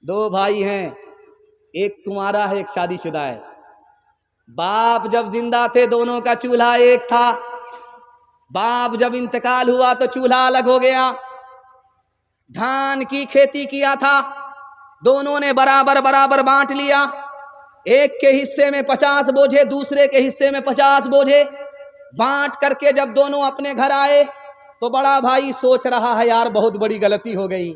दो भाई हैं, एक कुंवारा है, एक शादीशुदा है। बाप जब जिंदा थे दोनों का चूल्हा एक था। बाप जब इंतकाल हुआ तो चूल्हा अलग हो गया। धान की खेती किया था, दोनों ने बराबर बराबर बांट लिया। एक के हिस्से में 50 बोझे, दूसरे के हिस्से में 50 बोझे। बांट करके जब दोनों अपने घर आए तो बड़ा भाई सोच रहा है यार बहुत बड़ी गलती हो गई,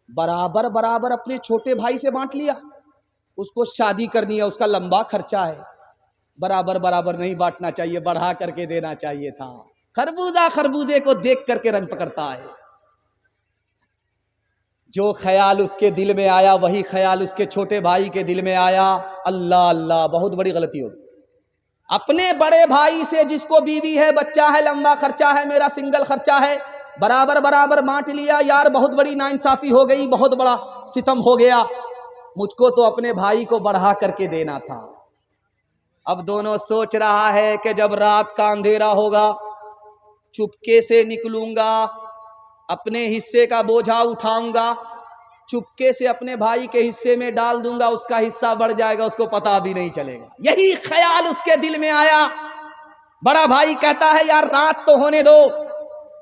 बराबर बराबर अपने छोटे भाई से बांट लिया। उसको शादी करनी है, उसका लंबा खर्चा है, बराबर बराबर नहीं बांटना चाहिए, बढ़ा करके देना चाहिए था। खरबूजा खरबूजे को देख करके रंग पकड़ता है। जो ख्याल उसके दिल में आया वही ख्याल उसके छोटे भाई के दिल में आया। अल्लाह अल्लाह, बहुत बड़ी गलती होगी। अपने बड़े भाई से जिसको बीवी है, बच्चा है, लंबा खर्चा है, मेरा सिंगल खर्चा है, बराबर बराबर बांट लिया। यार बहुत बड़ी नाइंसाफी हो गई, बहुत बड़ा सितम हो गया, मुझको तो अपने भाई को बढ़ा करके देना था। अब दोनों सोच रहा है कि जब रात का अंधेरा होगा चुपके से निकलूंगा, अपने हिस्से का बोझा उठाऊंगा, चुपके से अपने भाई के हिस्से में डाल दूंगा, उसका हिस्सा बढ़ जाएगा, उसको पता भी नहीं चलेगा। यही ख्याल उसके दिल में आया। बड़ा भाई कहता है यार रात तो होने दो,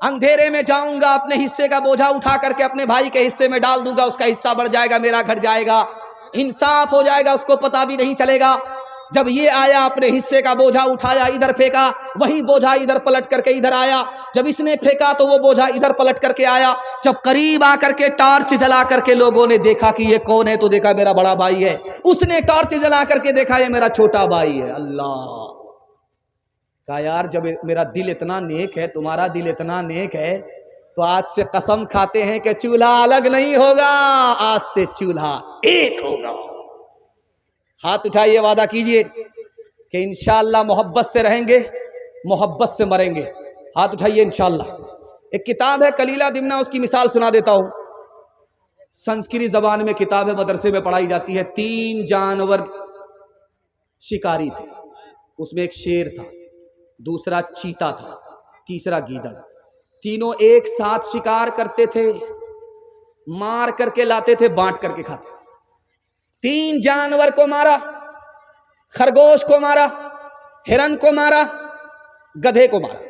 अंधेरे में जाऊंगा, अपने हिस्से का बोझा उठा करके अपने भाई के हिस्से में डाल दूंगा, उसका हिस्सा बढ़ जाएगा, मेरा घट जाएगा, इंसाफ हो जाएगा, उसको पता भी नहीं चलेगा। जब ये आया, अपने हिस्से का बोझा उठाया, इधर फेंका, वही बोझा इधर पलट करके इधर आया। जब इसने फेंका तो वो बोझा इधर पलट करके आया। जब करीब आकर के टॉर्च जला करके लोगों ने देखा कि ये कौन है, तो देखा मेरा बड़ा भाई है। उसने टॉर्च जला करके देखा ये मेरा छोटा भाई है। अल्लाह कहा यार जब मेरा दिल इतना नेक है, तुम्हारा दिल इतना नेक है, तो आज से कसम खाते हैं कि चूल्हा अलग नहीं होगा, आज से चूल्हा एक होगा। हाथ उठाइए, वादा कीजिए कि इंशाअल्लाह मोहब्बत से रहेंगे, मोहब्बत से मरेंगे। हाथ उठाइए इंशाअल्लाह। एक किताब है कलीला दिमना, उसकी मिसाल सुना देता हूं। संस्कृत जबान में किताब है, मदरसे में पढ़ाई जाती है। 3 जानवर शिकारी थे, उसमें एक शेर था, दूसरा चीता था, तीसरा गीदड़। तीनों एक साथ शिकार करते थे, मार करके लाते थे, बांट करके खाते थे। 3 जानवर को मारा, खरगोश को मारा, हिरन को मारा, गधे को मारा।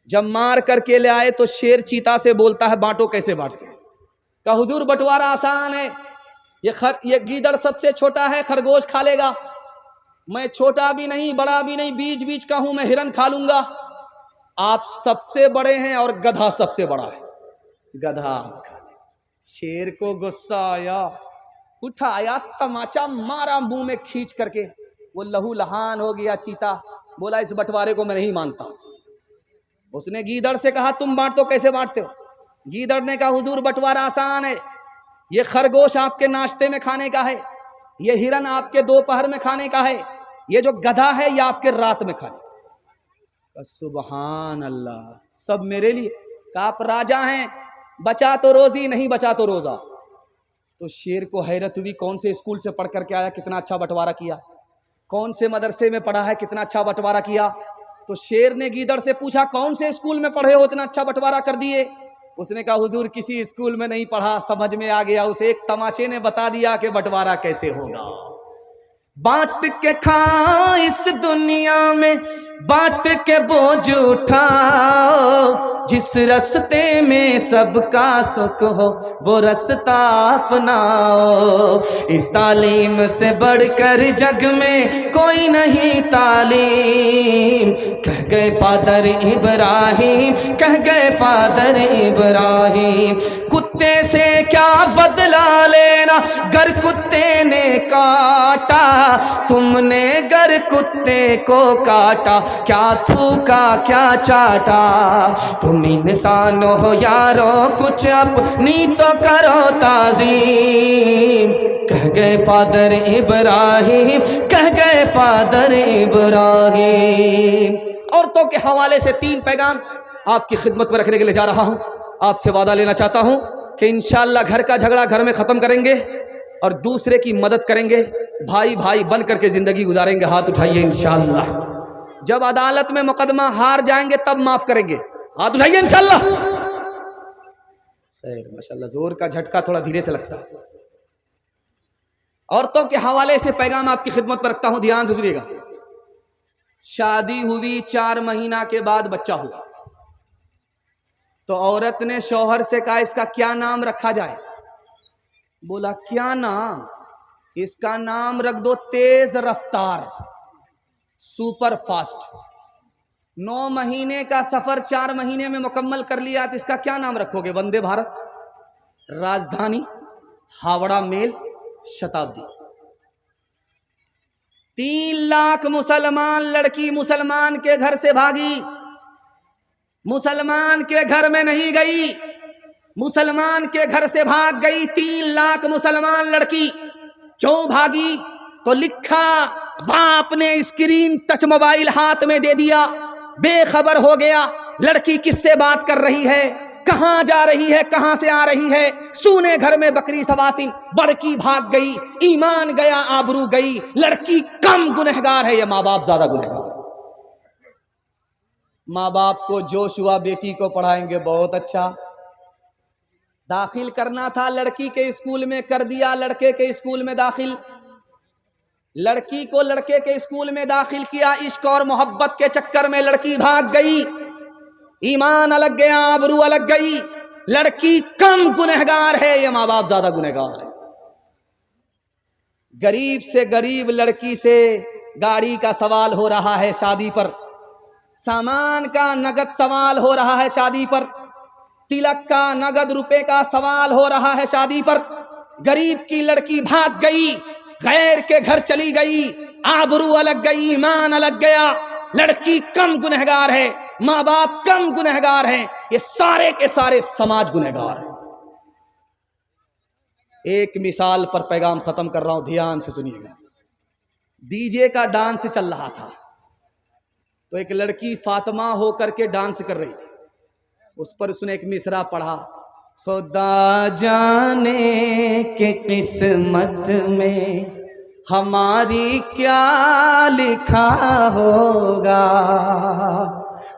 जब मार करके ले आए तो शेर चीता से बोलता है बांटो, कैसे बांटते? कहा हुजूर बंटवारा आसान है, ये गीदड़ सबसे छोटा है, खरगोश खा लेगा, मैं छोटा भी नहीं बड़ा भी नहीं, बीच बीच का हूं, मैं हिरन खा लूंगा। आप सबसे बड़े हैं और गधा सबसे बड़ा है, गधा आप खा ले। शेर को गुस्सा आया, उठाया तमाचा मारा मुंह में खींच करके, वो लहू लहान हो गया। चीता बोला इस बंटवारे को मैं नहीं मानता। उसने गीदड़ से कहा तुम बांटते हो, कैसे बांटते हो? गीदड़ ने कहा हुजूर बंटवारा आसान है, ये खरगोश आपके नाश्ते में खाने का है, ये हिरन आपके दोपहर में खाने का है, ये जो गधा है ये आपके रात में खाने का। सुबहान अल्लाह, सब मेरे लिए। कहा आप राजा हैं, बचा तो रोजी, नहीं बचा तो रोजा। तो शेर को हैरत हुई, कौन से स्कूल से पढ़ करके आया, कितना अच्छा बंटवारा किया, कौन से मदरसे में पढ़ा है, कितना अच्छा बंटवारा किया। तो शेर ने गीदड़ से पूछा कौन से स्कूल में पढ़े हो, इतना अच्छा बंटवारा कर दिए? उसने कहा हुजूर किसी स्कूल में नहीं पढ़ा, समझ में आ गया, उसे एक तमाचे ने बता दिया कि बंटवारा कैसे होगा। बांट के खा इस दुनिया में, बांट के बोझ उठाओ, जिस रास्ते में सबका सुख हो वो रास्ता अपनाओ। इस तालीम से बढ़कर जग में कोई नहीं तालीम, कह गए फादर इब्राहिम, कह गए फादर इब्राहिम। कुत्ते से क्या बदला लेना, गर कुत्ते ने काटा, तुमने गर कुत्ते को काटा, क्या थूका क्या चाटा। तुम इंसान हो यारो, कुछ अपनी तो करो ताज़ीम, कह गए फादर इब्राहिम, कह गए फादर इब्राहिम। औरतों के हवाले से 3 पैगाम आपकी खिदमत में रखने के लिए जा रहा हूं। आपसे वादा लेना चाहता हूं कि इंशाअल्लाह घर का झगड़ा घर में ख़त्म करेंगे और दूसरे की मदद करेंगे, भाई भाई बन करके ज़िंदगी गुजारेंगे। हाथ उठाइए इंशाअल्लाह। जब अदालत में मुकदमा हार जाएंगे तब माफ़ करेंगे। हाथ उठाइए इंशाअल्लाह। खैर माशाअल्लाह, जोर का झटका थोड़ा धीरे से लगता है। औरतों के हवाले से पैगाम आपकी खिदमत पर रखता हूं, ध्यान से सुनिएगा। शादी हुई 4 महीना के बाद बच्चा हुआ, तो औरत ने शौहर से कहा इसका क्या नाम रखा जाए। बोला क्या नाम? इसका नाम रख दो तेज रफ्तार, सुपर फास्ट। 9 महीने का सफर 4 महीने में मुकम्मल कर लिया, तो इसका क्या नाम रखोगे? वंदे भारत, राजधानी, हावड़ा मेल, शताब्दी। 3 लाख मुसलमान लड़की मुसलमान के घर से भागी, मुसलमान के घर में नहीं गई, मुसलमान के घर से भाग गई 3 लाख मुसलमान लड़की। क्यों भागी? तो लिखा, बाप ने स्क्रीन टच मोबाइल हाथ में दे दिया, बेखबर हो गया लड़की किससे बात कर रही है, कहां जा रही है, कहां से आ रही है। सूने घर में बकरी सवासिन, बड़की भाग गई, ईमान गया, आबरू गई। लड़की कम गुनहगार है या माँ बाप ज्यादा गुनहगार? माँ बाप को जोश हुआ बेटी को पढ़ाएंगे, बहुत अच्छा। दाखिल करना था लड़की के स्कूल में, कर दिया लड़के के स्कूल में दाखिल। लड़की को लड़के के स्कूल में दाखिल किया, इश्क और मोहब्बत के चक्कर में लड़की भाग गई, ईमान अलग गया, आबरू अलग गई। लड़की कम गुनहगार है या माँ बाप ज्यादा गुनहगार है? गरीब से गरीब लड़की से गाड़ी का सवाल हो रहा है शादी पर, सामान का नगद सवाल हो रहा है शादी पर, तिलक का नगद रुपए का सवाल हो रहा है शादी पर। गरीब की लड़की भाग गई, गैर के घर चली गई, आबरू अलग गई, ईमान अलग गया। लड़की कम गुनहगार है, माँ बाप कम गुनहगार हैं, ये सारे के सारे समाज गुनहगार हैं। एक मिसाल पर पैगाम खत्म कर रहा हूं, ध्यान से सुनिएगा। डीजे का डांस चल रहा था, तो एक लड़की फातिमा होकर के डांस कर रही थी, उस पर उसने एक मिसरा पढ़ा, खुदा जाने के किस्मत में हमारी क्या लिखा होगा,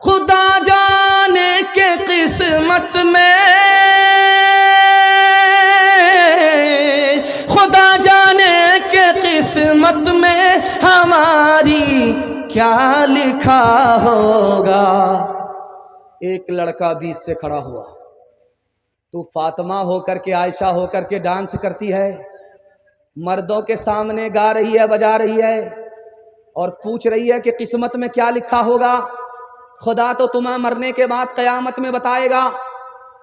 खुदा जाने के किस्मत में, खुदा जाने के किस्मत में हमारी क्या लिखा होगा। एक लड़का बीच से खड़ा हुआ, तू फातिमा होकर के, आयशा होकर के डांस करती है, मर्दों के सामने गा रही है, बजा रही है, और पूछ रही है कि किस्मत में क्या लिखा होगा। खुदा तो तुम्हें मरने के बाद कयामत में बताएगा,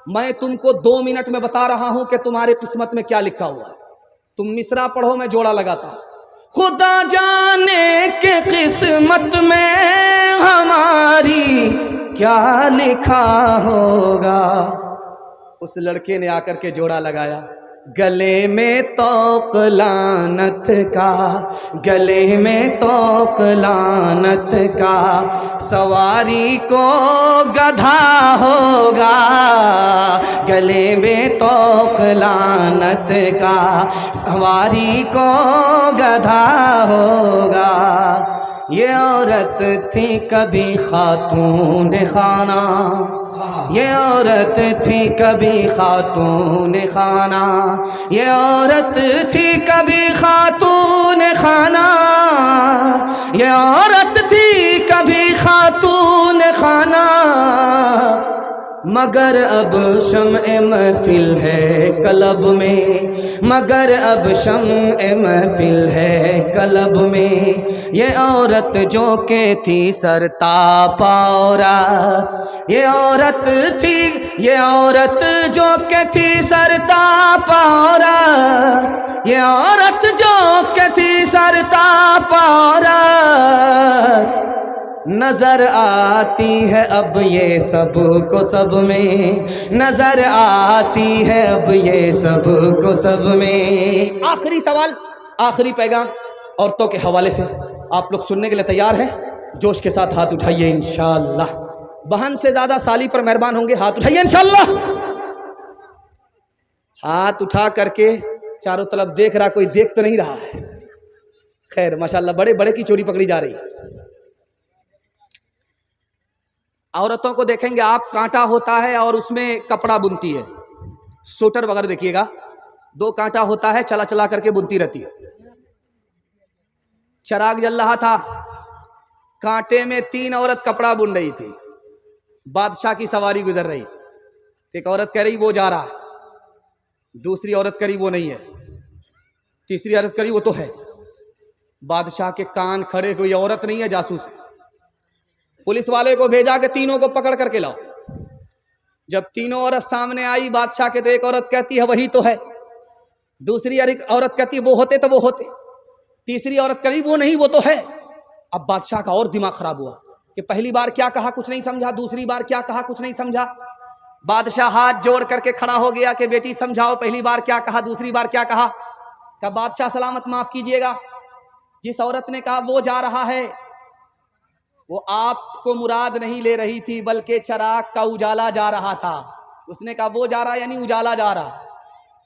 मैं तुमको 2 मिनट में बता रहा हूं कि तुम्हारी किस्मत में क्या लिखा हुआ है। तुम मिसरा पढ़ो, मैं जोड़ा लगाता हूं। खुदा जाने के किस्मत में हमारी क्या लिखा होगा। उस लड़के ने आकर के जोड़ा लगाया, गले में तौक लानत का, गले में तौक लानत का, सवारी को गधा होगा, गले में तौक लानत का, सवारी को गधा होगा। ये औरत थी कभी खातून खाना, ये औरत थी कभी खातून खाना, ये औरत थी कभी खातून खाना, ये औरत थी कभी खातून खाना, मगर अब शम्ए महफिल है कलब में, मगर अब शम्ए महफिल है कलब में। ये औरत जो के थी सरतापारा, ये औरत थी, ये औरत जो के थी सरतापारा, ये औरत जो के थी सरतापारा, नजर आती है अब ये सब को सब में, नजर आती है अब ये सब को सब में। आखिरी सवाल, आखिरी पैगाम औरतों के हवाले से आप लोग सुनने के लिए तैयार हैं? जोश के साथ हाथ उठाइए इंशाअल्लाह। बहन से ज्यादा साली पर मेहरबान होंगे, हाथ उठाइए इंशाअल्लाह। हाथ उठा करके चारों तरफ देख रहा, कोई देख तो नहीं रहा है। खैर माशाअल्लाह, बड़े बड़े की चोरी पकड़ी जा रही है। औरतों को देखेंगे आप, कांटा होता है और उसमें कपड़ा बुनती है, स्वेटर वगैरह देखिएगा, 2 कांटा होता है, चला चला करके बुनती रहती है। चिराग जल रहा था, कांटे में 3 औरत कपड़ा बुन रही थी, बादशाह की सवारी गुजर रही थी। एक औरत कह रही वो जा रहा है, दूसरी औरत कह रही वो नहीं है, तीसरी औरत कह रही वो तो है। बादशाह के कान खड़े, कोई औरत नहीं है, जासूस है। पुलिस वाले को भेजा कि तीनों को पकड़ करके लाओ। जब तीनों औरत सामने आई बादशाह के, तो एक औरत कहती है वही तो है, दूसरी औरत कहती है वो होते तो वो होते, तीसरी औरत कह रही वो नहीं वो तो है। अब बादशाह का और दिमाग खराब हुआ कि पहली बार क्या कहा कुछ नहीं समझा, दूसरी बार क्या कहा कुछ नहीं समझा। बादशाह हाथ जोड़ करके खड़ा हो गया कि बेटी समझाओ, पहली बार क्या कहा, दूसरी बार क्या कहा। कहा बादशाह सलामत माफ कीजिएगा, जिस औरत ने कहा वो जा रहा है, वो आपको मुराद नहीं ले रही थी, बल्कि चिराग का उजाला जा रहा था। उसने कहा वो जा रहा यानी उजाला जा रहा।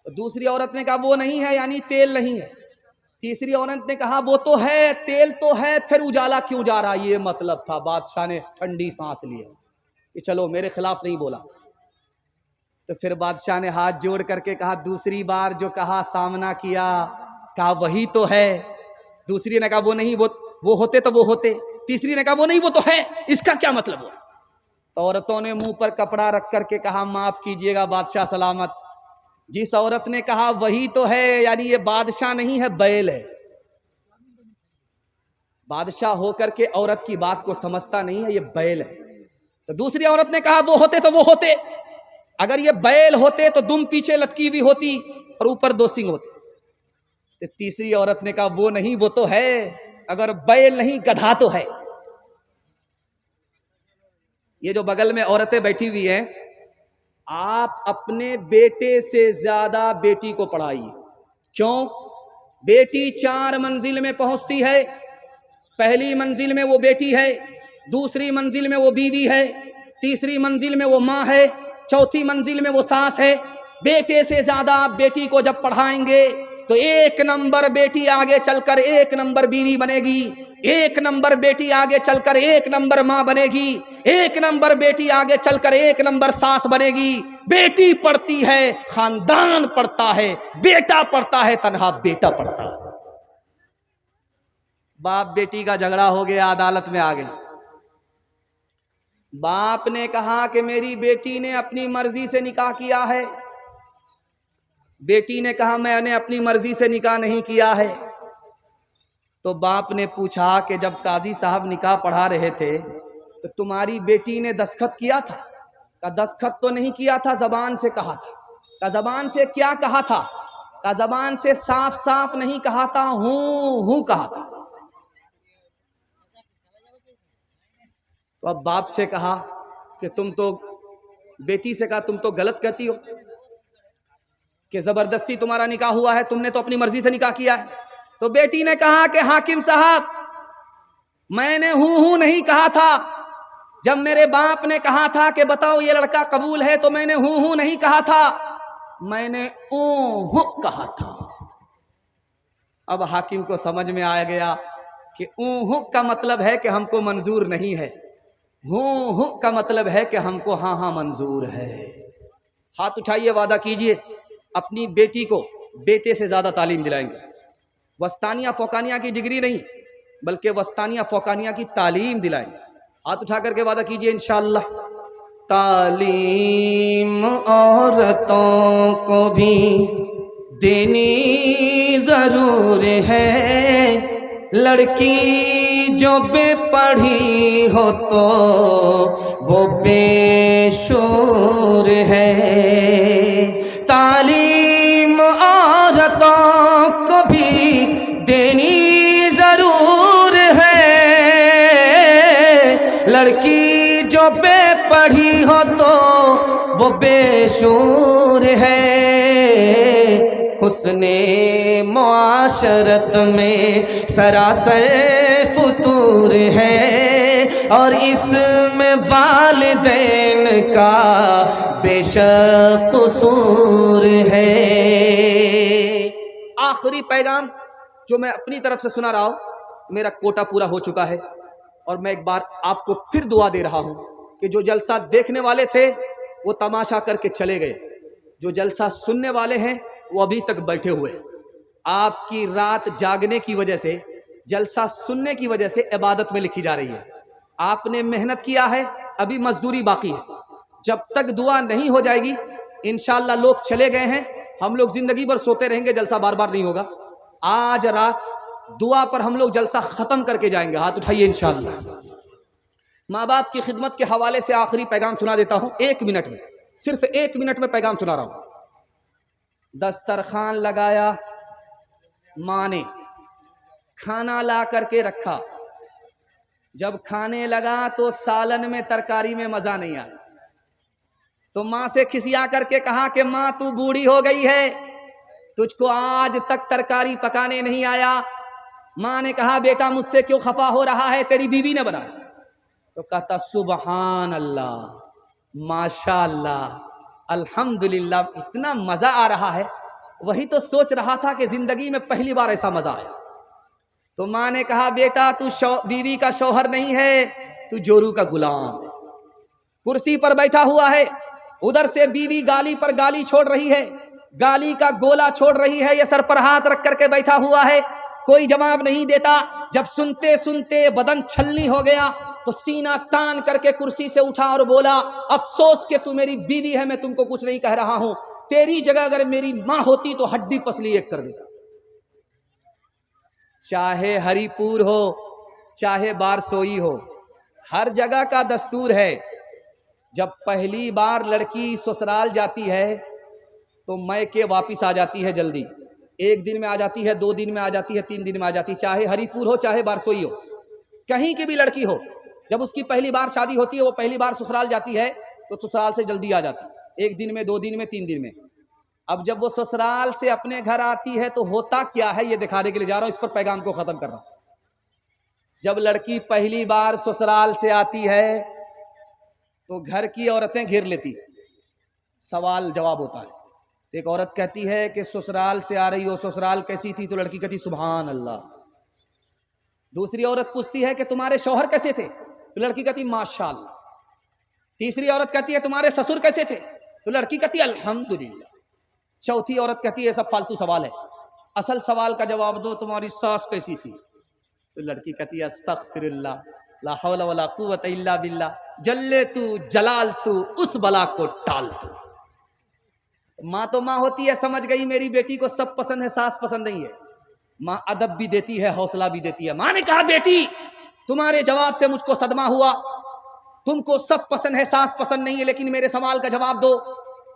तो दूसरी औरत ने कहा वो नहीं है यानी तेल नहीं है। तीसरी औरत ने कहा वो तो है, तेल तो है, फिर उजाला क्यों जा रहा, ये मतलब था। बादशाह ने ठंडी सांस ली कि चलो मेरे खिलाफ नहीं बोला। तो फिर बादशाह ने हाथ जोड़ करके कहा दूसरी बार जो कहा सामना किया, कहा वही तो है। दूसरी ने कहा वो नहीं, वो होते तो वो होते। तीसरी ने कहा वो नहीं वो तो है, इसका क्या मतलब हुआ। तो औरतों ने मुंह पर कपड़ा रख करके कहा माफ कीजिएगा बादशाह सलामत, जिस औरत ने कहा वही तो है यानी ये बादशाह नहीं है, बैल है। बादशाह होकर के औरत की बात को समझता नहीं है, ये बैल है। तो दूसरी औरत ने कहा वो होते तो वो होते, अगर ये बैल होते तो दुम पीछे लटकी हुई होती और ऊपर 2 सींग होते। तो तीसरी औरत ने कहा वो नहीं वो तो है, अगर बैल नहीं गधा तो है। ये जो बगल में औरतें बैठी हुई हैं, आप अपने बेटे से ज्यादा बेटी को पढ़ाइए। क्यों? बेटी 4 मंजिल में पहुंचती है। पहली मंजिल में वो बेटी है, दूसरी मंजिल में वो बीवी है, तीसरी मंजिल में वो माँ है, चौथी मंजिल में वो सास है। बेटे से ज्यादा आप बेटी को जब पढ़ाएंगे तो 1 नंबर बेटी आगे चलकर 1 नंबर बीवी बनेगी, 1 नंबर बेटी आगे चलकर 1 नंबर माँ बनेगी, 1 नंबर बेटी आगे चलकर 1 नंबर सास बनेगी। बेटी पढ़ती है खानदान पढ़ता है, बेटा पढ़ता है तन्हा बेटा पढ़ता है। बाप बेटी का झगड़ा हो गया, अदालत में आ गए। बाप ने कहा कि मेरी बेटी ने अपनी मर्जी से निकाह किया है। बेटी ने कहा मैंने अपनी मर्जी से निकाह नहीं किया है। तो बाप ने पूछा कि जब काजी साहब निकाह पढ़ा रहे थे तो तुम्हारी बेटी ने दस्तखत किया था? का दस्तखत तो नहीं किया था, जबान से कहा था। का जबान से क्या कहा था? का जबान से साफ साफ नहीं कहा था, हूं कहा था। तो अब बाप से कहा कि तुम तो, बेटी से कहा तुम तो गलत कहती हो कि जबरदस्ती तुम्हारा निकाह हुआ है, तुमने तो अपनी मर्जी से निकाह किया है। तो बेटी ने कहा कि हाकिम साहब मैंने हूं नहीं कहा था। जब मेरे बाप ने कहा था कि बताओ ये लड़का कबूल है, तो मैंने हूं नहीं कहा था, मैंने ऊं कहा था। अब हाकिम को समझ में आ गया कि ऊं का मतलब है कि हमको मंजूर नहीं है, हूं का मतलब है कि हमको हाँ हाँ मंजूर है। हाथ उठाइए, वादा कीजिए अपनी बेटी को बेटे से ज्यादा तालीम दिलाएंगे। वस्तानिया फौकानिया की डिग्री नहीं, बल्कि वस्तानिया फौकानिया की तालीम दिलाएंगे। हाथ उठा करके वादा कीजिए इंशाअल्लाह। तालीम औरतों को भी देनी जरूर है, लड़की जो बेपढ़ी हो तो वो बेशूर है। तालीम औरतों को भी देनी जरूर है, लड़की जो बेपढ़ी हो तो वो बेशूर है। हुस्ने मुआशरत में सरासर फुतूर है, और इसमें वालिदैन का बेशक कसूर है। आखिरी पैगाम जो मैं अपनी तरफ से सुना रहा हूँ, मेरा कोटा पूरा हो चुका है, और मैं एक बार आपको फिर दुआ दे रहा हूँ कि जो जलसा देखने वाले थे वो तमाशा करके चले गए, जो जलसा सुनने वाले हैं वो अभी तक बैठे हुए। आपकी रात जागने की वजह से जलसा सुनने की वजह से इबादत में लिखी जा रही है। आपने मेहनत किया है, अभी मजदूरी बाकी है। जब तक दुआ नहीं हो जाएगी, इंशाअल्लाह लोग चले गए हैं, हम लोग जिंदगी भर सोते रहेंगे, जलसा बार बार नहीं होगा। आज रात दुआ पर हम लोग जलसा खत्म करके जाएंगे। हाथ उठाइए इंशाअल्लाह। माँ बाप की खिदमत के हवाले से आखिरी पैगाम सुना देता हूँ, 1 मिनट में, सिर्फ 1 मिनट में पैगाम सुना रहा हूँ। दस्तरखान लगाया, माँ ने खाना ला करके रखा, जब खाने लगा तो सालन में तरकारी में मजा नहीं आया, तो माँ से खिसिया करके कहा कि माँ तू बूढ़ी हो गई है, तुझको आज तक तरकारी पकाने नहीं आया। माँ ने कहा बेटा मुझसे क्यों खफा हो रहा है, तेरी बीवी ने बनाया। तो कहता सुबहान अल्लाह, माशा अल्लाह, अल्हम्दुलिल्लाह, इतना मजा आ रहा है। वही तो सोच रहा था कि जिंदगी में पहली बार ऐसा मजा आया। तो माँ ने कहा बेटा तू बीवी का शौहर नहीं है, तू जोरू का गुलाम है। कुर्सी पर बैठा हुआ है, उधर से बीवी गाली पर गाली छोड़ रही है, गाली का गोला छोड़ रही है, ये सर पर हाथ रख करके बैठा हुआ है, कोई जवाब नहीं देता। जब सुनते सुनते बदन छलनी हो गया तो सीना तान करके कुर्सी से उठा और बोला अफसोस कि तू मेरी बीवी है, मैं तुमको कुछ नहीं कह रहा हूं, तेरी जगह अगर मेरी मां होती तो हड्डी पसली एक कर देता। चाहे हरिपुर हो चाहे बारसोई हो, हर जगह का दस्तूर है, जब पहली बार लड़की ससुराल जाती है तो मैके वापिस आ जाती है जल्दी। 1 दिन में आ जाती है, 2 दिन में आ जाती है, 3 दिन में आ जाती है। चाहे हरिपुर हो चाहे बारसोई हो, कहीं की भी लड़की हो, जब उसकी पहली बार शादी होती है, वो पहली बार ससुराल जाती है तो ससुराल से जल्दी आ जाती है, 1 दिन में, 2 दिन में, 3 दिन में। अब जब वो ससुराल से अपने घर आती है तो होता क्या है, ये दिखाने के लिए जा रहा हूं, इस पर पैगाम को खत्म कर रहा हूं। जब लड़की पहली बार ससुराल से आती है तो घर की औरतें घेर लेती है, सवाल जवाब होता है। एक औरत कहती है कि ससुराल से आ रही हो, ससुराल कैसी थी? तो लड़की कहती सुभान अल्लाह। दूसरी औरत पूछती है कि तुम्हारे शौहर कैसे थे? तो लड़की कहती माशाअल्लाह। तीसरी औरत कहती है तुम्हारे ससुर कैसे थे? तो लड़की कहती अल्हम्दुलिल्लाह। चौथी औरत कहती है ये सब फालतू सवाल है, असल सवाल का जवाब दो, तुम्हारी सास कैसी थी? तो लड़की कहती है अस्तगफिरुल्लाह, ला हौला वला कुव्वता इल्ला बिल्लाह, जल्ले तू जलाल तू, उस बला को टाल तू। माँ तो माँ होती है, समझ गई मेरी बेटी को सब पसंद है, सास पसंद नहीं है। माँ अदब भी देती है, हौसला भी देती है। माँ ने कहा बेटी तुम्हारे जवाब से मुझको सदमा हुआ, तुमको सब पसंद है, सास पसंद नहीं है, लेकिन मेरे सवाल का जवाब दो।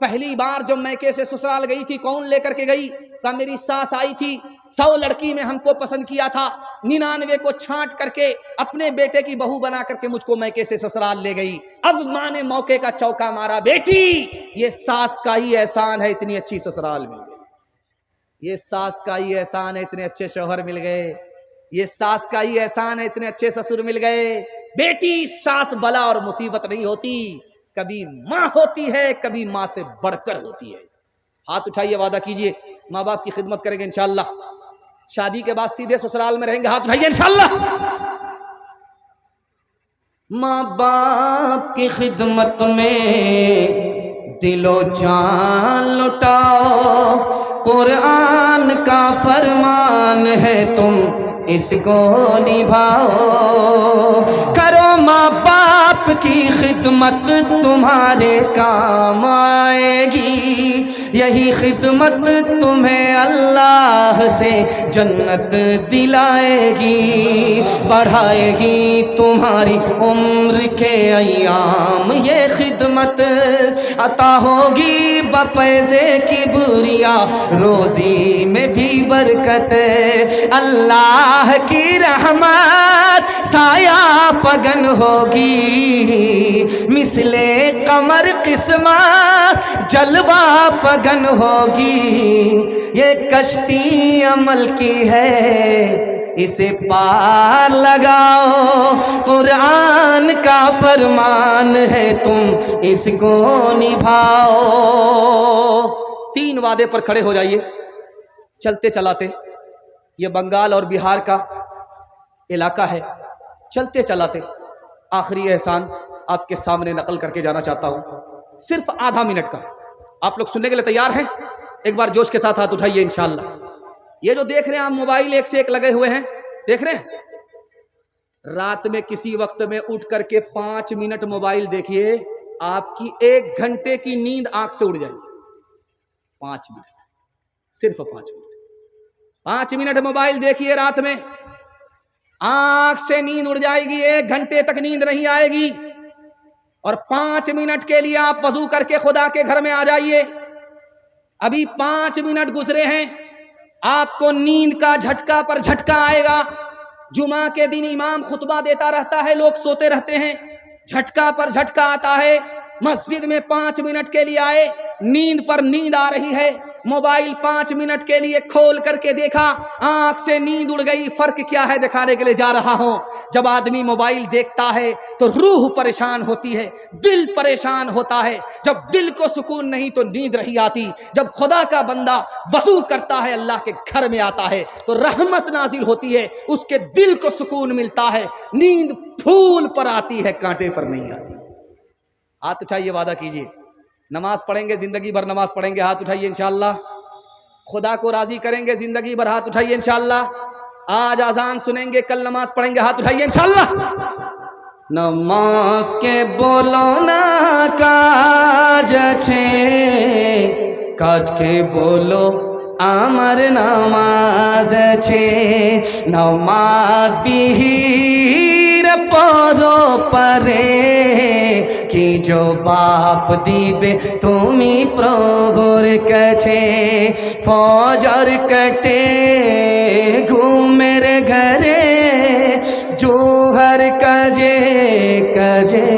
पहली बार जब मैके से ससुराल गई थी कौन लेकर के गई? कहा मेरी सास आई थी, 100 लड़की में हमको पसंद किया था, 99 को छांट करके अपने बेटे की बहू बना करके मुझको मैके से ससुराल ले गई। अब माँ ने मौके का चौका मारा, बेटी ये सास का ही एहसान है, इतनी अच्छी ससुराल मिल गई, ये सास का ही एहसान है, इतने अच्छे शौहर मिल गए, ये सास का ही एहसान है, इतने अच्छे ससुर मिल गए। बेटी सास बला और मुसीबत नहीं होती, कभी माँ होती है, कभी माँ से बढ़कर होती है। हाथ उठाइए, वादा कीजिए माँ बाप की खिदमत करेंगे इंशाअल्लाह, शादी के बाद सीधे ससुराल में रहेंगे। हाथ उठाइए इंशाअल्लाह। माँ बाप की खिदमत में दिलो जान लुटाओ, कुरान का फरमान है तुम इसको निभाओ। करो माँ बाप की खिदमत तुम्हारे काम आएगी, यही खिदमत तुम्हें अल्लाह से जन्नत दिलाएगी, बढ़ाएगी तुम्हारी उम्र के अय्याम। ये खिदमत अता होगी बफैज़े की बुरिया, रोज़ी में भी बरकत, अल्लाह की रहमत साया फगन होगी, मिसले कमर किस्मत जलवा फगन होगी। ये कश्ती अमल की है, इसे पार लगाओ, कुरान का फरमान है तुम इसको निभाओ। 3 वादे पर खड़े हो जाइए चलते चलाते। ये बंगाल और बिहार का इलाका है, चलते चलाते आखिरी एहसान आपके सामने नकल करके जाना चाहता हूँ, सिर्फ आधा मिनट का। आप लोग सुनने के लिए तैयार हैं? एक बार जोश के साथ हाथ उठाइए इंशाअल्लाह। ये जो देख रहे हैं आप मोबाइल एक से एक लगे हुए हैं, देख रहे हैं? रात में किसी वक्त में उठ करके 5 मिनट मोबाइल देखिए, आपकी 1 घंटे की नींद आंख से उड़ जाएगी। 5 मिनट, सिर्फ 5 मिनट। 5 मिनट मोबाइल देखिए रात में, आंख से नींद उड़ जाएगी, 1 घंटे तक नींद नहीं आएगी। और 5 मिनट के लिए आप वजू करके खुदा के घर में आ जाइए। अभी 5 मिनट गुजरे हैं, आपको नींद का झटका पर झटका आएगा। जुमा के दिन इमाम खुतबा देता रहता है, लोग सोते रहते हैं, झटका पर झटका आता है। मस्जिद में 5 मिनट के लिए आए, नींद पर नींद आ रही है। मोबाइल 5 मिनट के लिए खोल करके देखा, आंख से नींद उड़ गई। फर्क क्या है दिखाने के लिए जा रहा हूं। जब आदमी मोबाइल देखता है तो रूह परेशान होती है, दिल परेशान होता है। जब दिल को सुकून नहीं तो नींद नहीं आती। जब खुदा का बंदा वजू करता है, अल्लाह के घर में आता है तो रहमत नाजिल होती है, उसके दिल को सुकून मिलता है। नींद फूल पर आती है, कांटे पर नहीं आती। हाथ उठाइए, वादा कीजिए, नमाज पढ़ेंगे, जिंदगी भर नमाज पढ़ेंगे। हाथ उठाइए, इंशाअल्लाह खुदा को राजी करेंगे जिंदगी भर। हाथ उठाइए इंशाअल्लाह। आज अजान सुनेंगे, कल नमाज पढ़ेंगे। हाथ उठाइए इंशाअल्लाह। नमाज के बोलो ना काज छे, काज के बोलो आमर नमाज छे। नमाज बिहीर परो परे कि जो बाप दीबे तुमी प्रभुर कछे। फजर कटे घूमेर घरे, जोहर कजे कजे।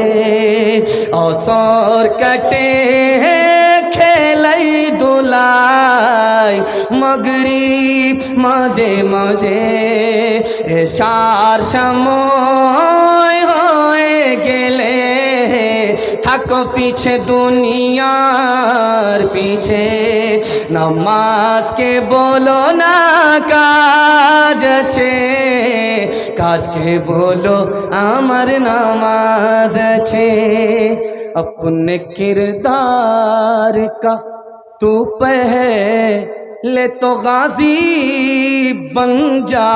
असर कटे खेलई दुलाई, मगरिब मजे मजे। एशार समय हये गेले, থাকো পিছে দুনিয়ার পিছে। নমাজকে বলো না কাজ আছে, কাজকে বলো আমার নামাজ আছে। अपने किरदार का तू पहले तो गाजी बन जा,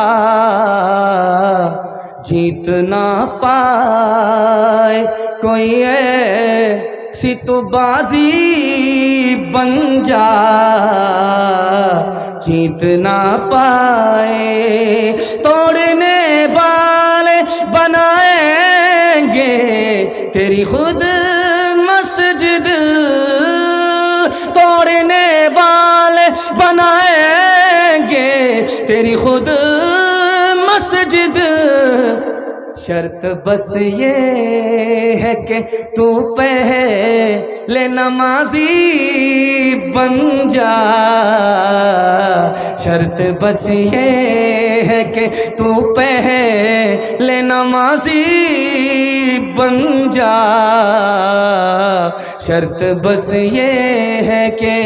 जीत ना पाए कोई ऐसी तो बाजी बन जा, जीत ना पाए। तोड़ने वाले बनाएंगे तेरी खुद मस्जिद, तोड़ने वाले बनाएंगे तेरी खुद मस्जिद। शर्त बस ये है कि तू पहले नमाजी बन जा। शर्त बस ये है कि तू पहले नमाजी बन जा। शर्त बस ये है कि